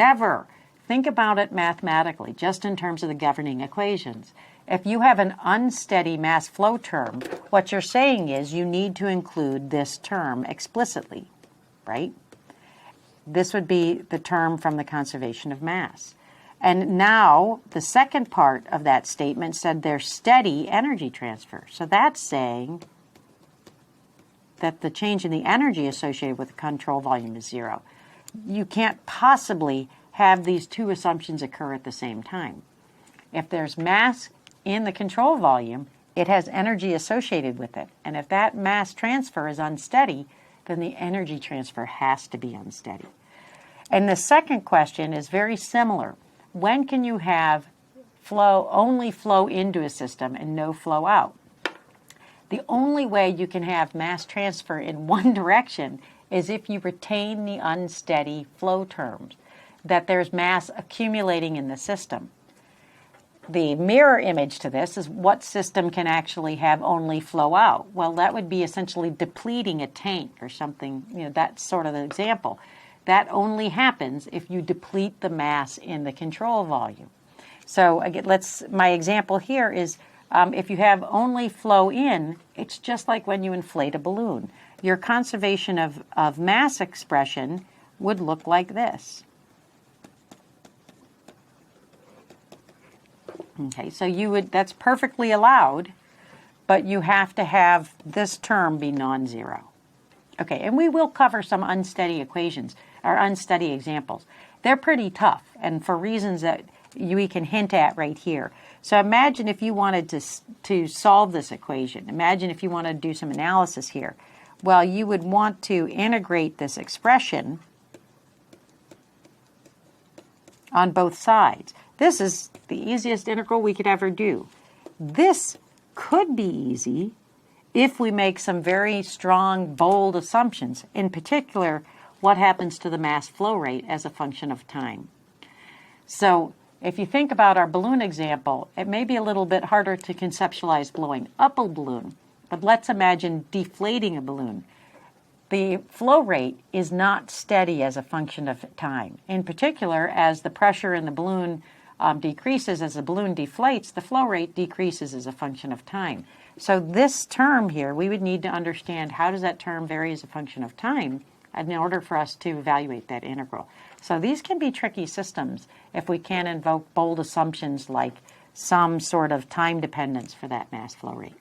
Never. Think about it mathematically, just in terms of the governing equations. If you have an unsteady mass flow term, what you're saying is you need to include this term explicitly, right? This would be the term from the conservation of mass. And now the second part of that statement said there's steady energy transfer. So that's saying that the change in the energy associated with the control volume is zero. You can't possibly have these two assumptions occur at the same time. If there's mass in the control volume, it has energy associated with it. And if that mass transfer is unsteady, then the energy transfer has to be unsteady. And the second question is very similar. When can you have only flow into a system and no flow out? The only way you can have mass transfer in one direction is if you retain the unsteady flow terms, that there's mass accumulating in the system. The mirror image to this is what system can actually have only flow out? Well, that would be essentially depleting a tank or something, that's sort of the example. That only happens if you deplete the mass in the control volume. So again, my example here is if you have only flow in, it's just like when you inflate a balloon. Your conservation of mass expression would look like this. Okay, so that's perfectly allowed, but you have to have this term be non-zero. Okay, and we will cover some unsteady equations or unsteady examples. They're pretty tough, and for reasons that we can hint at right here. So imagine if you wanted to solve this equation. Imagine if you want to do some analysis here. Well, you would want to integrate this expression on both sides. This is the easiest integral we could ever do. This could be easy if we make some very strong, bold assumptions. In particular, what happens to the mass flow rate as a function of time. So if you think about our balloon example, it may be a little bit harder to conceptualize blowing up a balloon, but let's imagine deflating a balloon. The flow rate is not steady as a function of time. In particular, as the pressure in the balloon decreases, as the balloon deflates, the flow rate decreases as a function of time. So this term here, we would need to understand how does that term vary as a function of time in order for us to evaluate that integral. So these can be tricky systems if we can't invoke bold assumptions like some sort of time dependence for that mass flow rate.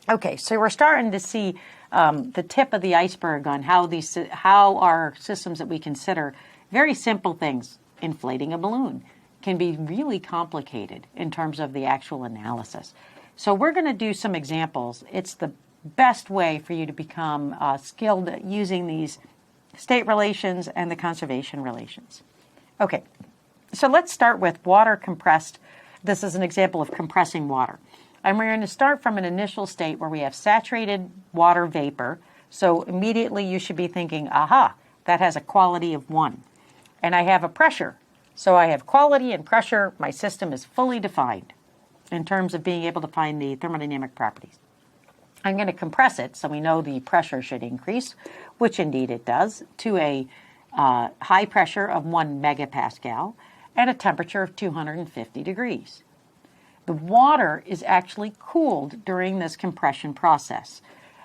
Okay, so we're starting to see the tip of the iceberg on how our systems that we consider very simple things, inflating a balloon, can be really complicated in terms of the actual analysis. So we're going to do some examples. It's the best way for you to become skilled at using these state relations and the conservation relations. Okay, so let's start with water compressed. This is an example of compressing water. And we're going to start from an initial state where we have saturated water vapor. So immediately you should be thinking, aha, that has a quality of 1. And I have a pressure. So I have quality and pressure. My system is fully defined in terms of being able to find the thermodynamic properties. I'm going to compress it, so we know the pressure should increase, which indeed it does, to a high pressure of 1 megapascal and a temperature of 250 degrees. The water is actually cooled during this compression process,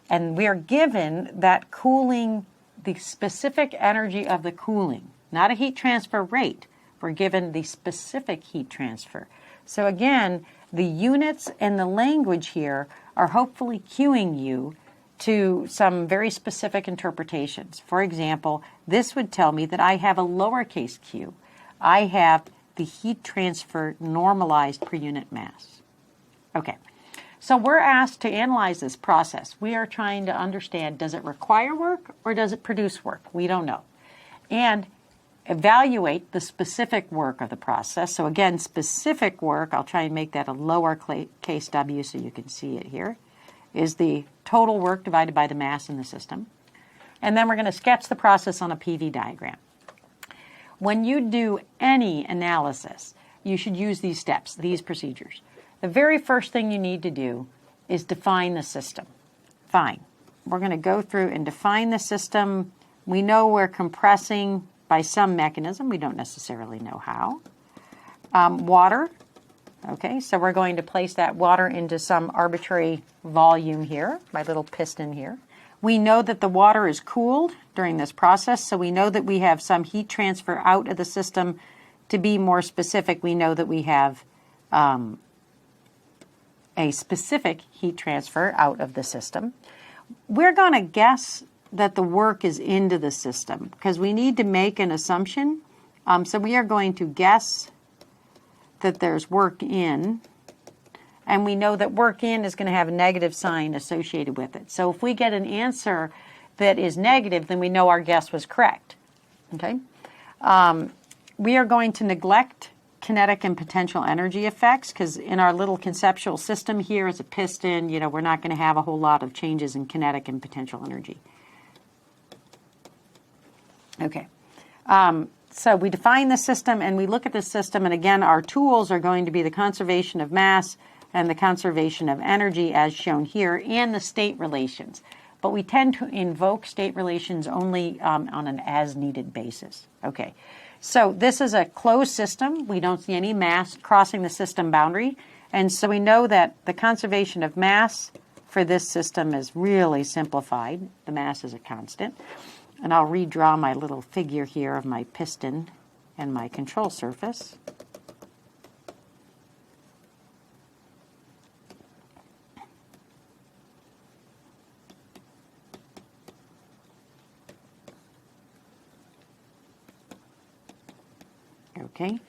and we are given that cooling, the specific energy of the cooling, not a heat transfer rate. We're given the specific heat transfer. So again, the units and the language here are hopefully cueing you to some very specific interpretations. For example, this would tell me that I have a lowercase q. I have the heat transfer normalized per unit mass. Okay, so we're asked to analyze this process. We are trying to understand, does it require work or does it produce work? We don't know. And evaluate the specific work of the process. So again, specific work, I'll try and make that a lowercase w so you can see it here, is the total work divided by the mass in the system. And then we're going to sketch the process on a PV diagram. When you do any analysis, you should use these steps, these procedures. The very first thing you need to do is define the system. Fine. We're going to go through and define the system. We know we're compressing by some mechanism. We don't necessarily know how. Water. Okay, so we're going to place that water into some arbitrary volume here, my little piston here. We know that the water is cooled during this process, so we know that we have some heat transfer out of the system. To be more specific, we know that we have a specific heat transfer out of the system. We're going to guess that the work is into the system because we need to make an assumption. So we are going to guess that there's work in, and we know that work in is going to have a negative sign associated with it. So if we get an answer that is negative, then we know our guess was correct. Okay? We are going to neglect kinetic and potential energy effects because in our little conceptual system here as a piston, we're not going to have a whole lot of changes in kinetic and potential energy. Okay. So we define the system and we look at the system, and again, our tools are going to be the conservation of mass and the conservation of energy as shown here, and the state relations. But we tend to invoke state relations only on an as-needed basis. Okay, so this is a closed system. We don't see any mass crossing the system boundary, and so we know that the conservation of mass for this system is really simplified. The mass is a constant. And I'll redraw my little figure here of my piston and my control surface. Okay.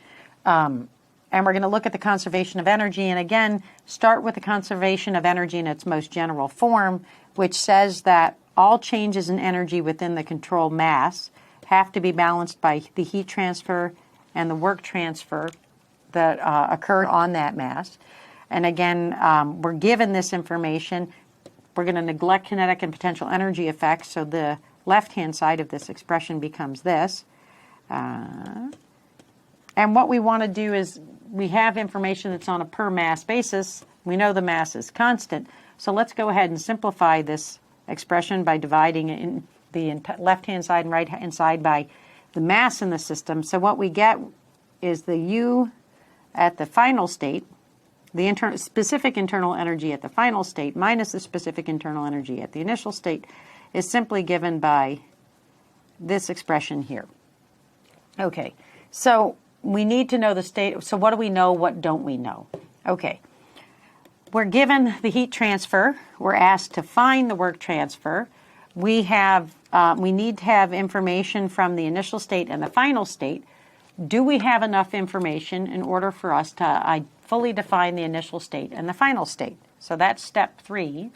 And we're going to look at the conservation of energy, and again, start with the conservation of energy in its most general form, which says that all changes in energy within the control mass have to be balanced by the heat transfer and the work transfer that occur on that mass. And again, we're given this information. We're going to neglect kinetic and potential energy effects, so the left-hand side of this expression becomes this. And what we want to do is we have information that's on a per mass basis. We know the mass is constant. So let's go ahead and simplify this expression by dividing it in the left-hand side and right-hand side by the mass in the system. So what we get is the U at the final state, the specific internal energy at the final state minus the specific internal energy at the initial state is simply given by this expression here. Okay, so we need to know the state. So what do we know? What don't we know? Okay. We're given the heat transfer. We're asked to find the work transfer. We need to have information from the initial state and the final state. Do we have enough information in order for us to fully define the initial state and the final state? So that's step 3.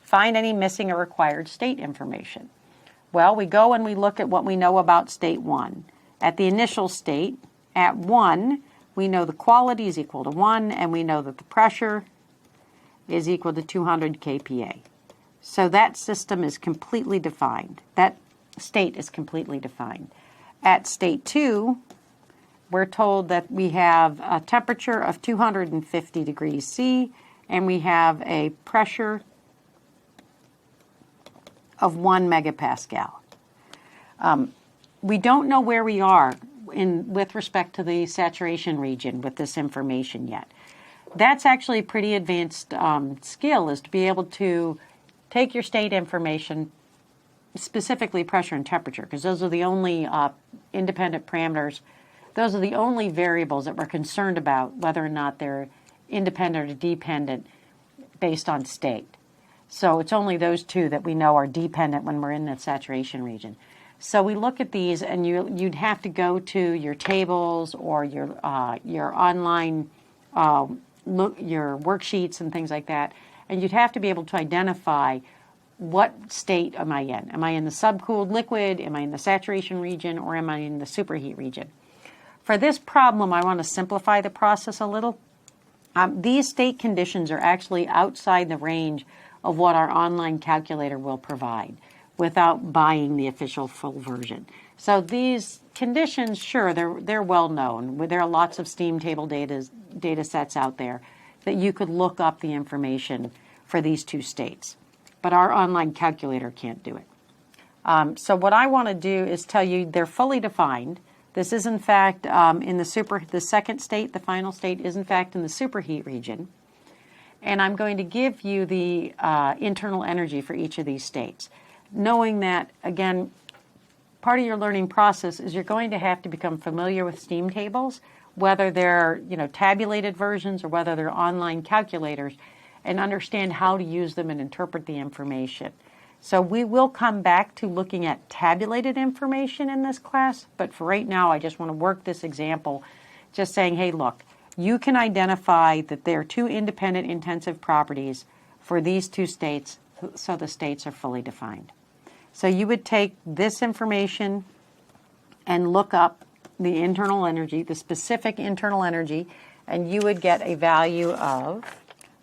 Find any missing or required state information. Well, we go and we look at what we know about state 1. At the initial state, at 1, we know the quality is equal to 1, and we know that the pressure is equal to 200 kPa. So that system is completely defined. That state is completely defined. At state 2, we're told that we have a temperature of 250 degrees C, and we have a pressure of 1 megapascal. We don't know where we are with respect to the saturation region with this information yet. That's actually a pretty advanced skill, is to be able to take your state information, specifically pressure and temperature, because those are the only independent parameters. Those are the only variables that we're concerned about, whether or not they're independent or dependent based on state. So it's only those two that we know are dependent when we're in the saturation region. So we look at these, and you'd have to go to your tables or your online your worksheets and things like that, and you'd have to be able to identify what state am I in. Am I in the subcooled liquid? Am I in the saturation region? Or am I in the superheat region? For this problem, I want to simplify the process a little. These state conditions are actually outside the range of what our online calculator will provide without buying the official full version. So these conditions, sure, they're well known. There are lots of steam table data sets out there that you could look up the information for these two states. But our online calculator can't do it. So what I want to do is tell you they're fully defined. This is in fact in the second state, the final state is in fact in the superheat region. And I'm going to give you the internal energy for each of these states, knowing that, again, part of your learning process is you're going to have to become familiar with steam tables, whether they're tabulated versions or whether they're online calculators, and understand how to use them and interpret the information. So we will come back to looking at tabulated information in this class, but for right now I just want to work this example, just saying, hey, look, you can identify that there are two independent intensive properties for these two states, so the states are fully defined. So you would take this information and look up the internal energy, the specific internal energy, and you would get a value of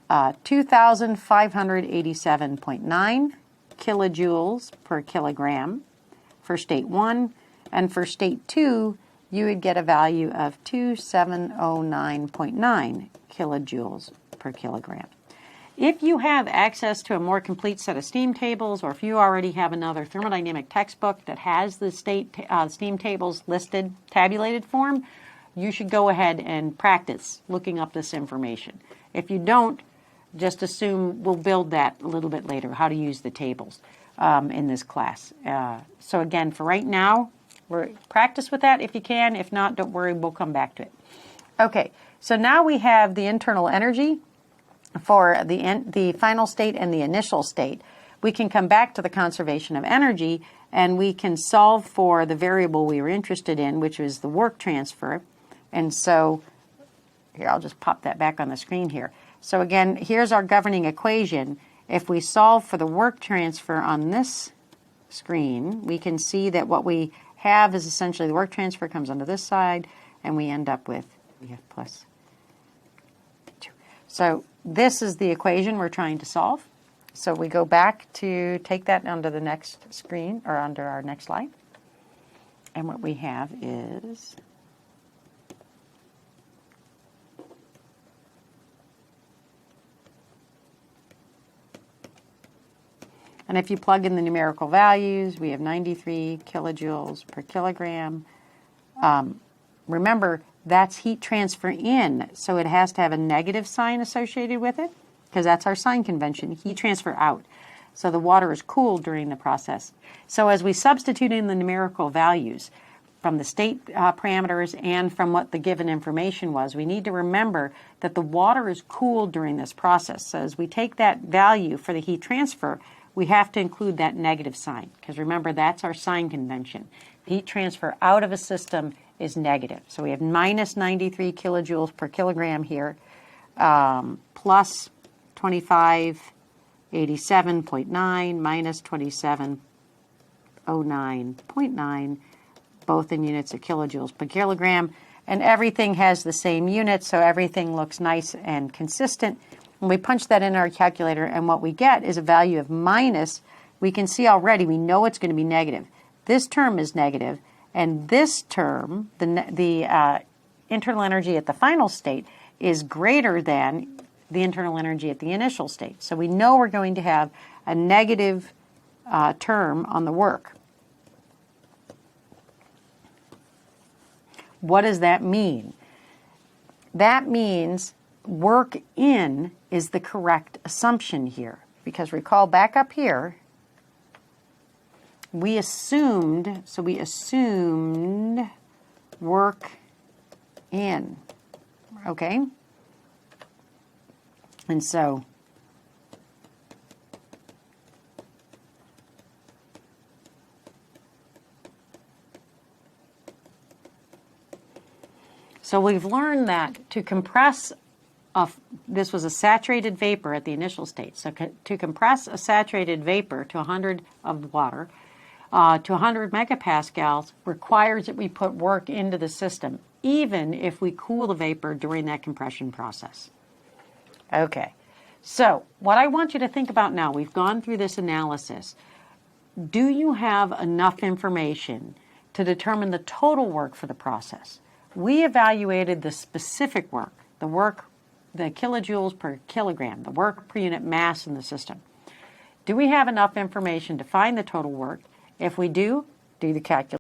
2,587.9 kilojoules per kilogram for state 1, and for state 2, you would get a value of 2,709.9 kilojoules per kilogram. If you have access to a more complete set of steam tables, or if you already have another thermodynamic textbook that has the steam tables listed, tabulated form, you should go ahead and practice looking up this information. If you don't, just assume we'll build that a little bit later, how to use the tables in this class. So again, for right now, practice with that if you can. If not, don't worry, we'll come back to it. Okay, so now we have the internal energy for the final state and the initial state. We can come back to the conservation of energy, and we can solve for the variable we were interested in, which was the work transfer. And so, here, I'll just pop that back on the screen here. So again, here's our governing equation. If we solve for the work transfer on this screen, we can see that what we have is essentially the work transfer comes onto this side, and we end up with plus 2. So this is the equation we're trying to solve. So we go back to take that onto the next screen, or onto our next slide. And what we have is and if you plug in the numerical values, we have 93 kilojoules per kilogram. Remember, that's heat transfer in, so it has to have a negative sign associated with it, because that's our sign convention, heat transfer out. So the water is cooled during the process. So as we substitute in the numerical values from the state parameters and from what the given information was, we need to remember that the water is cooled during this process. So as we take that value for the heat transfer, we have to include that negative sign, because remember, that's our sign convention. Heat transfer out of a system is negative. So we have minus 93 kilojoules per kilogram here, plus 2587.9 minus 2709.9, both in units of kilojoules per kilogram. And everything has the same units, so everything looks nice and consistent. When we punch that in our calculator, and what we get is a value of minus, we can see already, we know it's going to be negative. This term is negative, and this term, the internal energy at the final state, is greater than the internal energy at the initial state. So we know we're going to have a negative term on the work. What does that mean? That means work in is the correct assumption here, because recall back up here, we assumed work in, okay? And so we've learned that to compress this was a saturated vapor at the initial state. So to compress a saturated vapor to 100 of water to 100 megapascals requires that we put work into the system, even if we cool the vapor during that compression process. Okay, so what I want you to think about now, we've gone through this analysis. Do you have enough information to determine the total work for the process? We evaluated the specific work, the kilojoules per kilogram, the work per unit mass in the system. Do we have enough information to find the total work? If we do the calculation.